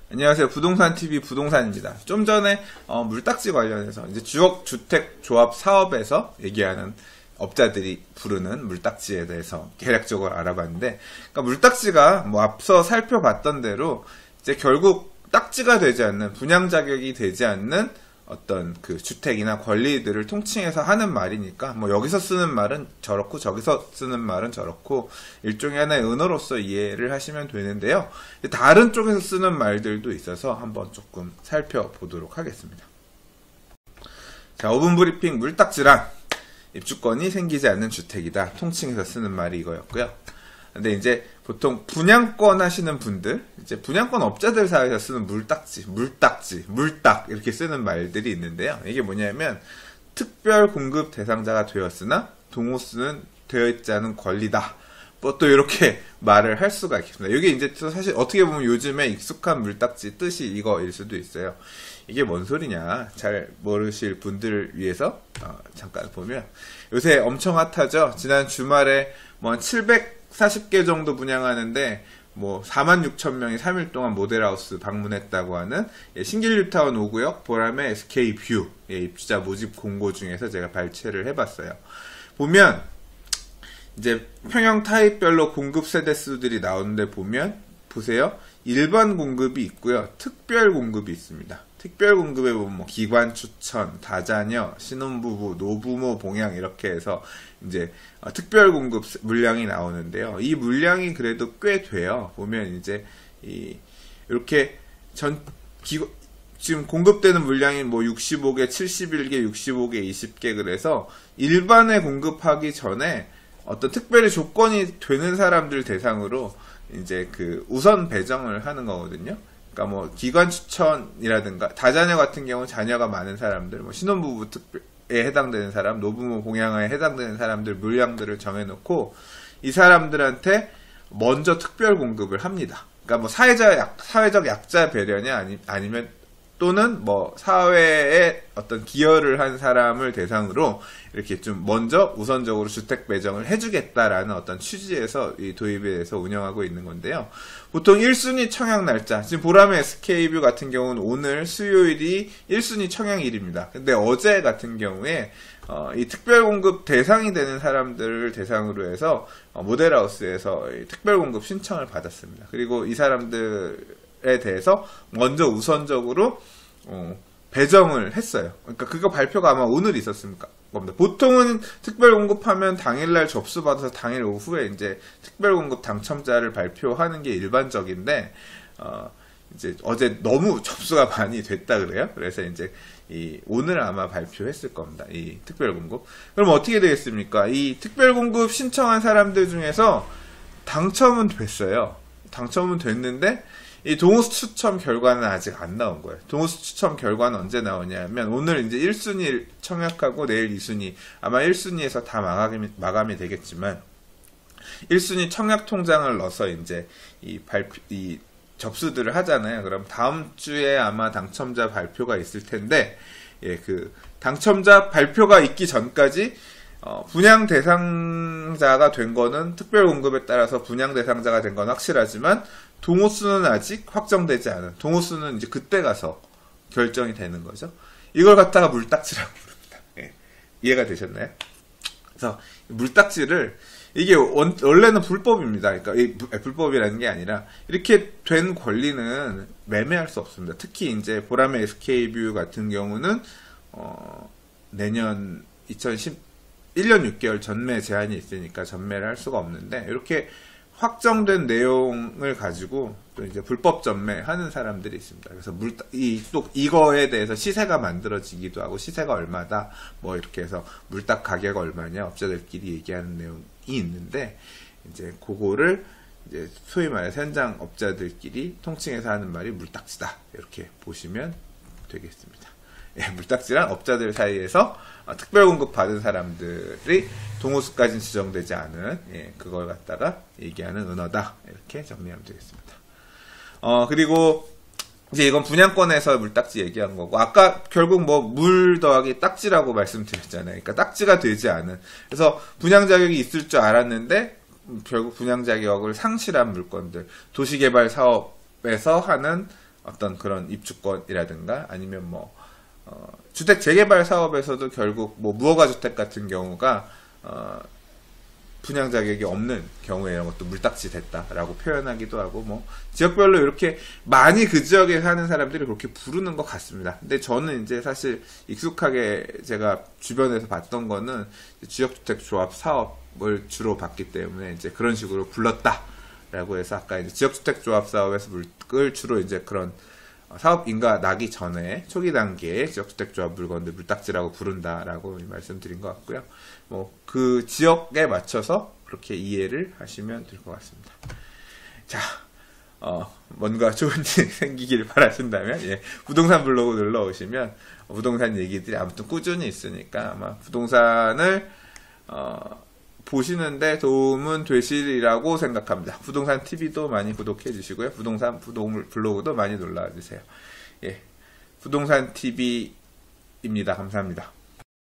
안녕하세요. 부동산TV 부동산입니다. 좀 전에 물딱지 관련해서 이제 주택조합 사업에서 얘기하는 업자들이 부르는 물딱지에 대해서 대략적으로 알아봤는데, 그러니까 물딱지가 뭐 앞서 살펴봤던 대로 이제 결국 딱지가 되지 않는, 분양 자격이 되지 않는 어떤 그 주택이나 권리들을 통칭해서 하는 말이니까, 뭐 여기서 쓰는 말은 저렇고 저기서 쓰는 말은 저렇고 일종의 하나의 은어로서 이해를 하시면 되는데요. 다른 쪽에서 쓰는 말들도 있어서 한번 조금 살펴보도록 하겠습니다. 자, 5분 브리핑. 물딱지란 입주권이 생기지 않는 주택이다. 통칭해서 쓰는 말이 이거였고요. 근데 이제 보통 분양권 하시는 분들, 이제 분양권 업자들 사이에서 쓰는 물딱 이렇게 쓰는 말들이 있는데요. 이게 뭐냐면 특별 공급 대상자가 되었으나 동호수는 되어 있지 않은 권리다. 뭐 또 이렇게 말을 할 수가 있습니다. 이게 이제 또 사실 어떻게 보면 요즘에 익숙한 물딱지 뜻이 이거일 수도 있어요. 이게 뭔 소리냐 잘 모르실 분들을 위해서 잠깐 보면, 요새 엄청 핫하죠. 지난 주말에 뭐 한 740개 정도 분양하는데 뭐 46,000명이 3일 동안 모델하우스 방문했다고 하는 신길뉴타운 5구역 보람의 SK뷰 입주자 모집 공고 중에서 제가 발췌를 해봤어요. 보면 이제 평형 타입별로 공급 세대수들이 나오는데 보세요. 일반 공급이 있고요. 특별 공급이 있습니다. 특별 공급에 보면 뭐 기관 추천, 다자녀, 신혼부부, 노부모 봉양 이렇게 해서 이제 특별 공급 물량이 나오는데요. 이 물량이 그래도 꽤 돼요. 보면 이제 이렇게 지금 공급되는 물량이 뭐 65개, 71개, 65개, 20개 그래서 일반에 공급하기 전에 어떤 특별히 조건이 되는 사람들 대상으로 이제 그 우선 배정을 하는 거거든요. 그러니까 뭐 기관 추천이라든가 다자녀 같은 경우는 자녀가 많은 사람들, 뭐 신혼부부 특별에 해당되는 사람, 노부모 봉양에 해당되는 사람들 물량들을 정해놓고 이 사람들한테 먼저 특별 공급을 합니다. 그러니까 뭐 사회적 약자 배려냐 아니면 또는 뭐 사회에 어떤 기여를 한 사람을 대상으로 이렇게 좀 먼저 우선적으로 주택 배정을 해주겠다라는 어떤 취지에서 이 도입에 대해서 운영하고 있는 건데요. 보통 1순위 청약 날짜, 지금 보람의 SK뷰 같은 경우는 오늘 수요일이 1순위 청약일입니다. 근데 어제 같은 경우에 이 특별 공급 대상이 되는 사람들을 대상으로 해서 모델하우스에서 특별 공급 신청을 받았습니다. 그리고 이 사람들에 대해서 먼저 우선적으로 배정을 했어요. 그러니까 그거 발표가 아마 오늘 있었을 겁니다. 보통은 특별 공급하면 당일날 접수받아서 당일 오후에 이제 특별 공급 당첨자를 발표하는 게 일반적인데, 이제 어제 너무 접수가 많이 됐다 그래요. 그래서 이제 오늘 아마 발표했을 겁니다. 이 특별 공급. 그럼 어떻게 되겠습니까? 이 특별 공급 신청한 사람들 중에서 당첨은 됐어요. 당첨은 됐는데 이 동호수 추첨 결과는 아직 안 나온 거예요. 동호수 추첨 결과는 언제 나오냐면 오늘 이제 1순위 청약하고 내일 2순위, 아마 1순위에서 다 마감이 되겠지만 1순위 청약 통장을 넣어서 이제 이 접수들을 하잖아요. 그럼 다음 주에 아마 당첨자 발표가 있을 텐데, 그 당첨자 발표가 있기 전까지 분양 대상자가 된 거는 특별 공급에 따라서 분양 대상자가 된 건 확실하지만 동호수는 아직 확정되지 않은, 동호수는 이제 그때 가서 결정이 되는 거죠. 이걸 갖다가 물딱지라고 부릅니다. 이해가 되셨나요? 그래서 물딱지를, 이게 원래는 불법입니다. 그러니까 불법이라는 게 아니라 이렇게 된 권리는 매매할 수 없습니다. 특히 이제 보람의 SK뷰 같은 경우는 내년 1년 6개월 전매 제한이 있으니까 전매를 할 수가 없는데, 이렇게 확정된 내용을 가지고 또 이제 불법 전매하는 사람들이 있습니다. 그래서 또 이거에 대해서 시세가 만들어지기도 하고, 시세가 얼마다 뭐 이렇게 해서 물딱 가격 얼마냐 업자들끼리 얘기하는 내용이 있는데, 이제 그거를 이제 소위 말해서 현장 업자들끼리 통칭해서 하는 말이 물딱지다, 이렇게 보시면 되겠습니다. 물딱지란 업자들 사이에서 특별 공급 받은 사람들이 동호수까지는 지정되지 않은 그걸 갖다가 얘기하는 은어다, 이렇게 정리하면 되겠습니다. 그리고 이제 이건 분양권에서 물딱지 얘기한 거고, 아까 결국 뭐 물 더하기 딱지라고 말씀드렸잖아요. 그러니까 딱지가 되지 않은, 그래서 분양 자격이 있을 줄 알았는데 결국 분양 자격을 상실한 물건들, 도시개발 사업에서 하는 어떤 그런 입주권이라든가 아니면 뭐 주택 재개발 사업에서도 결국 뭐 무허가 주택 같은 경우가 분양 자격이 없는 경우에 이런 것도 물딱지 됐다라고 표현하기도 하고, 뭐 지역별로 이렇게 많이 그 지역에 사는 사람들이 그렇게 부르는 것 같습니다. 근데 저는 이제 사실 익숙하게 제가 주변에서 봤던 거는 지역주택조합 사업을 주로 봤기 때문에 이제 그런 식으로 불렀다라고 해서, 아까 이제 지역주택조합 사업에서 물을 주로 이제 그런 사업 인가 나기 전에 초기 단계에 지역주택조합 물건들 물딱지라고 부른다라고 말씀드린 것 같고요. 뭐 그 지역에 맞춰서 그렇게 이해를 하시면 될 것 같습니다. 자, 뭔가 좋은 일 생기길 바라신다면, 예, 부동산 블로그 놀러 오시면 부동산 얘기들이 아무튼 꾸준히 있으니까 아마 부동산을 보시는데 도움은 되시리라고 생각합니다. 부동산 TV도 많이 구독해 주시고요. 부동산 블로그도 많이 놀러 주세요. 예, 부동산 TV입니다. 감사합니다.